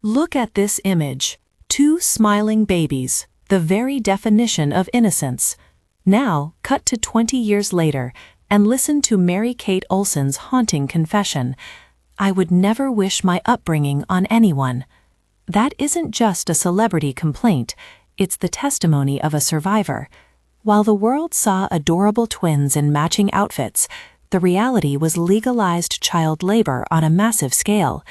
Look at this image. Two smiling babies, the very definition of innocence. Now, cut to 20 years later, and listen to Mary-Kate Olsen's haunting confession. I would never wish my upbringing on anyone. That isn't just a celebrity complaint, it's the testimony of a survivor. While the world saw adorable twins in matching outfits, the reality was legalized child labor on a massive scale.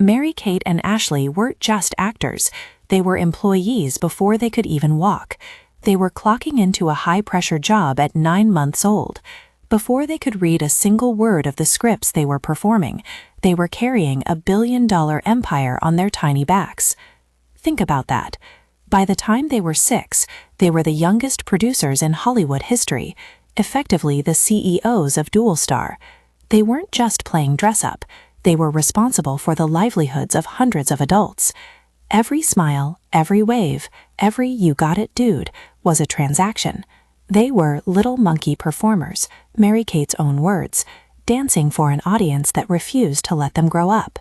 Mary-Kate and Ashley weren't just actors, they were employees before they could even walk. They were clocking into a high-pressure job at 9 months old. Before they could read a single word of the scripts they were performing, they were carrying a billion-dollar empire on their tiny backs. Think about that. By the time they were 6, they were the youngest producers in Hollywood history, effectively the CEOs of Dual Star. They weren't just playing dress-up, they were responsible for the livelihoods of hundreds of adults. Every smile, every wave, every "you got it, dude" was a transaction. They were little monkey performers, Mary-Kate's own words, dancing for an audience that refused to let them grow up.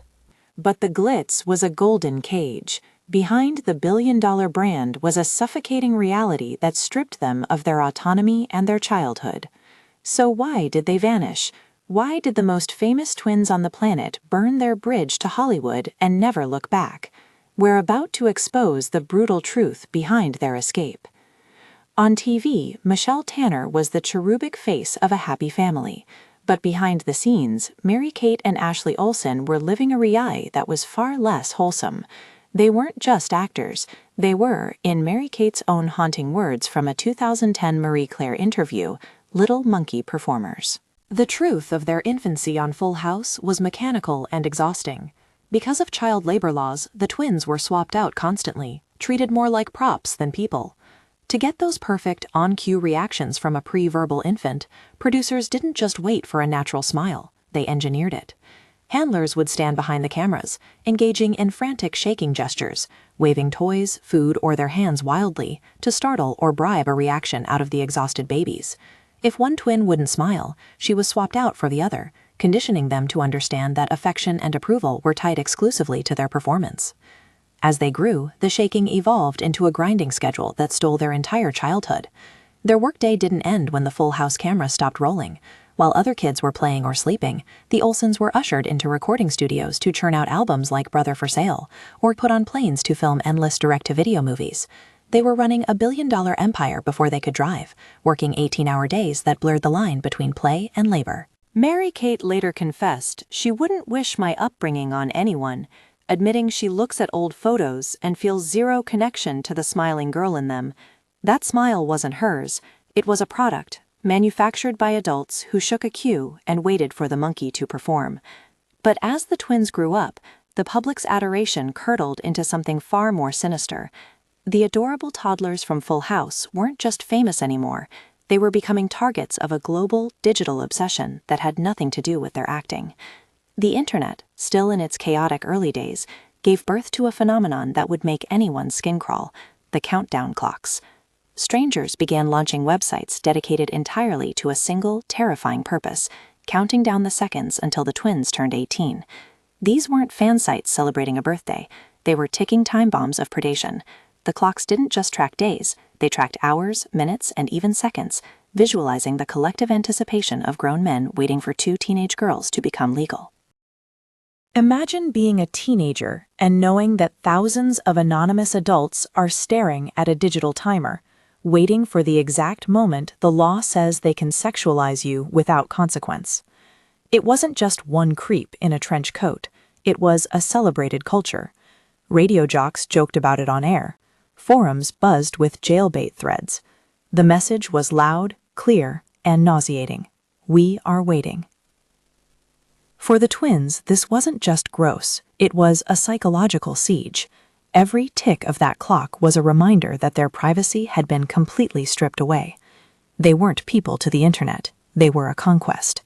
But the glitz was a golden cage. Behind the billion-dollar brand was a suffocating reality that stripped them of their autonomy and their childhood. So why did they vanish? Why did the most famous twins on the planet burn their bridge to Hollywood and never look back? We're about to expose the brutal truth behind their escape. On TV, Michelle Tanner was the cherubic face of a happy family. But behind the scenes, Mary-Kate and Ashley Olsen were living a reality that was far less wholesome. They weren't just actors, they were, in Mary-Kate's own haunting words from a 2010 Marie Claire interview, little monkey performers. The truth of their infancy on Full House was mechanical and exhausting. Because of child labor laws, the twins were swapped out constantly, treated more like props than people. To get those perfect, on-cue reactions from a pre-verbal infant, producers didn't just wait for a natural smile, they engineered it. Handlers would stand behind the cameras, engaging in frantic shaking gestures, waving toys, food, or their hands wildly to startle or bribe a reaction out of the exhausted babies. If one twin wouldn't smile, she was swapped out for the other, conditioning them to understand that affection and approval were tied exclusively to their performance. As they grew, the shaking evolved into a grinding schedule that stole their entire childhood. Their workday didn't end when the Full House camera stopped rolling. While other kids were playing or sleeping, the Olsens were ushered into recording studios to churn out albums like Brother for Sale, or put on planes to film endless direct-to-video movies. They were running a billion-dollar empire before they could drive, working 18-hour days that blurred the line between play and labor. Mary-Kate later confessed she wouldn't wish my upbringing on anyone, admitting she looks at old photos and feels zero connection to the smiling girl in them. That smile wasn't hers, it was a product, manufactured by adults who shook a cue and waited for the monkey to perform. But as the twins grew up, the public's adoration curdled into something far more sinister. The adorable toddlers from Full House weren't just famous anymore, they were becoming targets of a global, digital obsession that had nothing to do with their acting. The internet, still in its chaotic early days, gave birth to a phenomenon that would make anyone's skin crawl: the countdown clocks. Strangers began launching websites dedicated entirely to a single, terrifying purpose: counting down the seconds until the twins turned 18. These weren't fan sites celebrating a birthday, they were ticking time bombs of predation. The clocks didn't just track days, they tracked hours, minutes, and even seconds, visualizing the collective anticipation of grown men waiting for 2 teenage girls to become legal. Imagine being a teenager and knowing that thousands of anonymous adults are staring at a digital timer, waiting for the exact moment the law says they can sexualize you without consequence. It wasn't just one creep in a trench coat, it was a celebrated culture. Radio jocks joked about it on air. Forums buzzed with jailbait threads. The message was loud, clear, and nauseating. We are waiting. For the twins, this wasn't just gross, it was a psychological siege. Every tick of that clock was a reminder that their privacy had been completely stripped away. They weren't people to the internet, they were a conquest.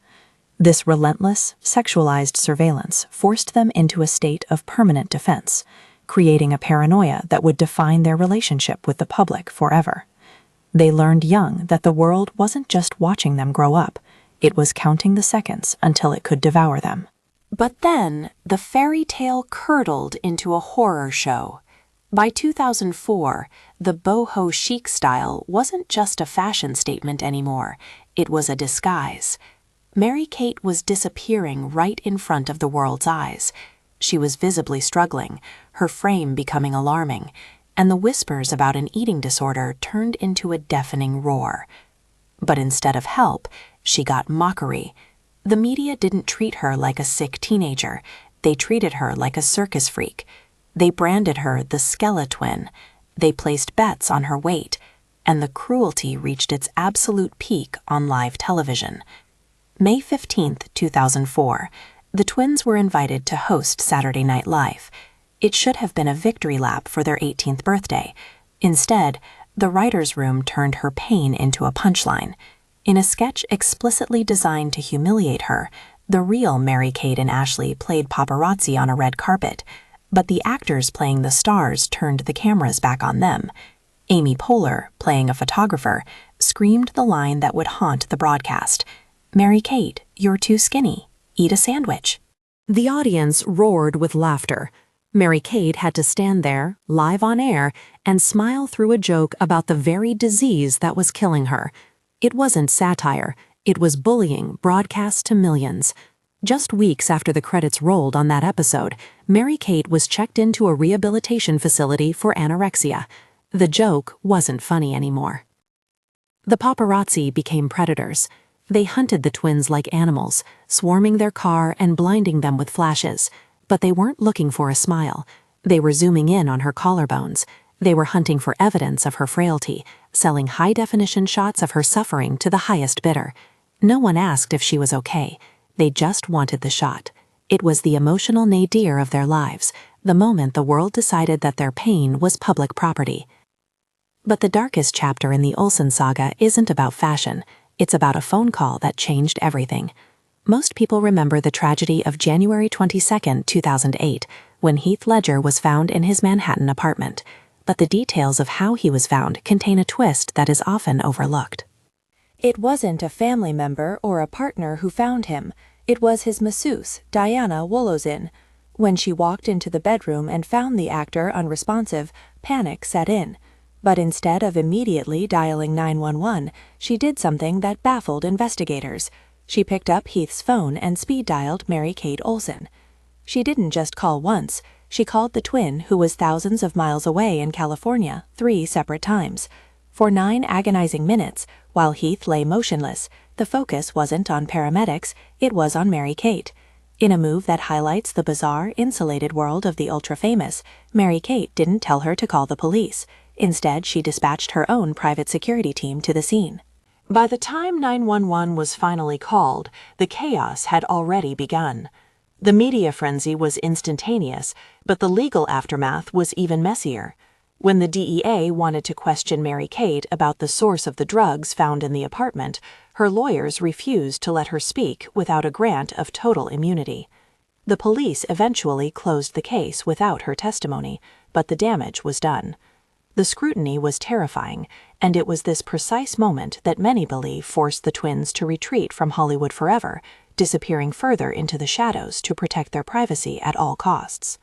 This relentless, sexualized surveillance forced them into a state of permanent defense, creating a paranoia that would define their relationship with the public forever. They learned young that the world wasn't just watching them grow up, it was counting the seconds until it could devour them. But then, the fairy tale curdled into a horror show. By 2004, the boho chic style wasn't just a fashion statement anymore, it was a disguise. Mary-Kate was disappearing right in front of the world's eyes. She was visibly struggling, her frame becoming alarming, and the whispers about an eating disorder turned into a deafening roar. But instead of help, she got mockery. The media didn't treat her like a sick teenager. They treated her like a circus freak. They branded her the Skele-twin. They placed bets on her weight, and the cruelty reached its absolute peak on live television. May 15, 2004, the twins were invited to host Saturday Night Live. It should have been a victory lap for their 18th birthday. Instead, the writer's room turned her pain into a punchline. In a sketch explicitly designed to humiliate her, the real Mary-Kate and Ashley played paparazzi on a red carpet, but the actors playing the stars turned the cameras back on them. Amy Poehler, playing a photographer, screamed the line that would haunt the broadcast, "Mary-Kate, you're too skinny. Eat a sandwich." The audience roared with laughter. Mary-Kate had to stand there, live on air, and smile through a joke about the very disease that was killing her. It wasn't satire, it was bullying broadcast to millions. Just weeks after the credits rolled on that episode, Mary-Kate was checked into a rehabilitation facility for anorexia. The joke wasn't funny anymore. The paparazzi became predators. They hunted the twins like animals, swarming their car and blinding them with flashes. But they weren't looking for a smile. They were zooming in on her collarbones. They were hunting for evidence of her frailty, selling high-definition shots of her suffering to the highest bidder. No one asked if she was okay. They just wanted the shot. It was the emotional nadir of their lives, the moment the world decided that their pain was public property. But the darkest chapter in the Olsen saga isn't about fashion. It's about a phone call that changed everything. Most people remember the tragedy of January 22, 2008, when Heath Ledger was found in his Manhattan apartment. But the details of how he was found contain a twist that is often overlooked. It wasn't a family member or a partner who found him. It was his masseuse, Diana Wolozin. When she walked into the bedroom and found the actor unresponsive, panic set in. But instead of immediately dialing 911, she did something that baffled investigators. She picked up Heath's phone and speed-dialed Mary-Kate Olsen. She didn't just call once. She called the twin, who was thousands of miles away in California, 3 separate times. For 9 agonizing minutes, while Heath lay motionless, the focus wasn't on paramedics, it was on Mary-Kate. In a move that highlights the bizarre, insulated world of the ultra-famous, Mary-Kate didn't tell her to call the police. Instead, she dispatched her own private security team to the scene. By the time 911 was finally called, the chaos had already begun. The media frenzy was instantaneous, but the legal aftermath was even messier. When the DEA wanted to question Mary-Kate about the source of the drugs found in the apartment, her lawyers refused to let her speak without a grant of total immunity. The police eventually closed the case without her testimony, but the damage was done. The scrutiny was terrifying, and it was this precise moment that many believe forced the twins to retreat from Hollywood forever, disappearing further into the shadows to protect their privacy at all costs.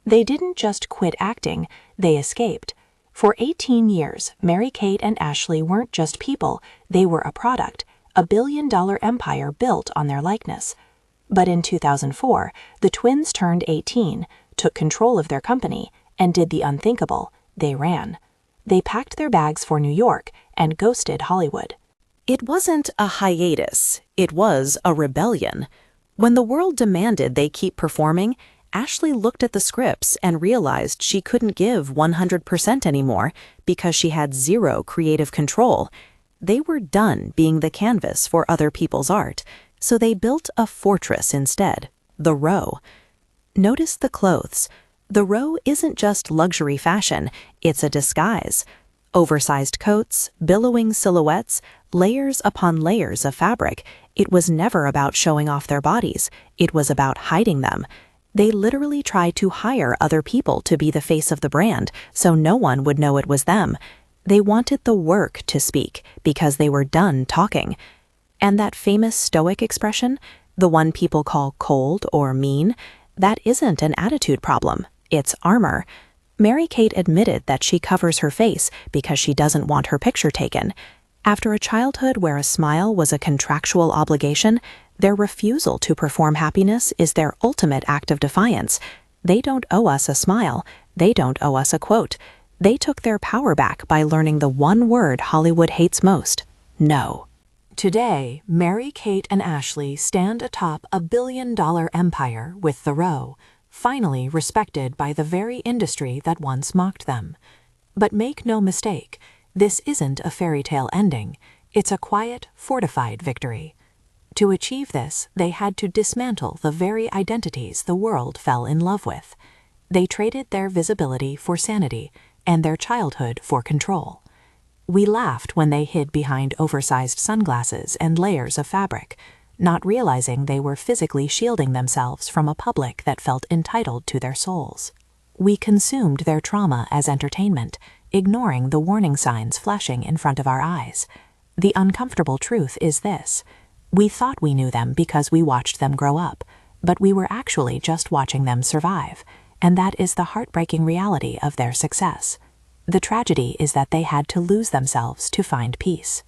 They didn't just quit acting, they escaped. For 18 years, Mary-Kate and Ashley weren't just people, they were a product, a billion-dollar empire built on their likeness. But in 2004, the twins turned 18, took control of their company, and did the unthinkable. They ran. They packed their bags for New York and ghosted Hollywood. It wasn't a hiatus, it was a rebellion. When the world demanded they keep performing, Ashley looked at the scripts and realized she couldn't give 100% anymore because she had zero creative control. They were done being the canvas for other people's art, so they built a fortress instead, the Row. Notice the clothes. The Row isn't just luxury fashion, it's a disguise. Oversized coats, billowing silhouettes, layers upon layers of fabric. It was never about showing off their bodies, it was about hiding them. They literally tried to hire other people to be the face of the brand, so no one would know it was them. They wanted the work to speak, because they were done talking. And that famous stoic expression, The one people call cold or mean, that isn't an attitude problem, it's armor. Mary-Kate admitted that she covers her face because she doesn't want her picture taken. After a childhood where a smile was a contractual obligation, their refusal to perform happiness is their ultimate act of defiance. They don't owe us a smile. They don't owe us a quote. They took their power back by learning the one word Hollywood hates most: no. Today, Mary-Kate and Ashley stand atop a billion-dollar empire with Thoreau, finally respected by the very industry that once mocked them. But make no mistake, this isn't a fairy tale ending. It's a quiet, fortified victory. To achieve this, they had to dismantle the very identities the world fell in love with. They traded their visibility for sanity and their childhood for control. We laughed when they hid behind oversized sunglasses and layers of fabric, not realizing they were physically shielding themselves from a public that felt entitled to their souls. We consumed their trauma as entertainment, ignoring the warning signs flashing in front of our eyes. The uncomfortable truth is this: we thought we knew them because we watched them grow up, but we were actually just watching them survive, and that is the heartbreaking reality of their success. The tragedy is that they had to lose themselves to find peace.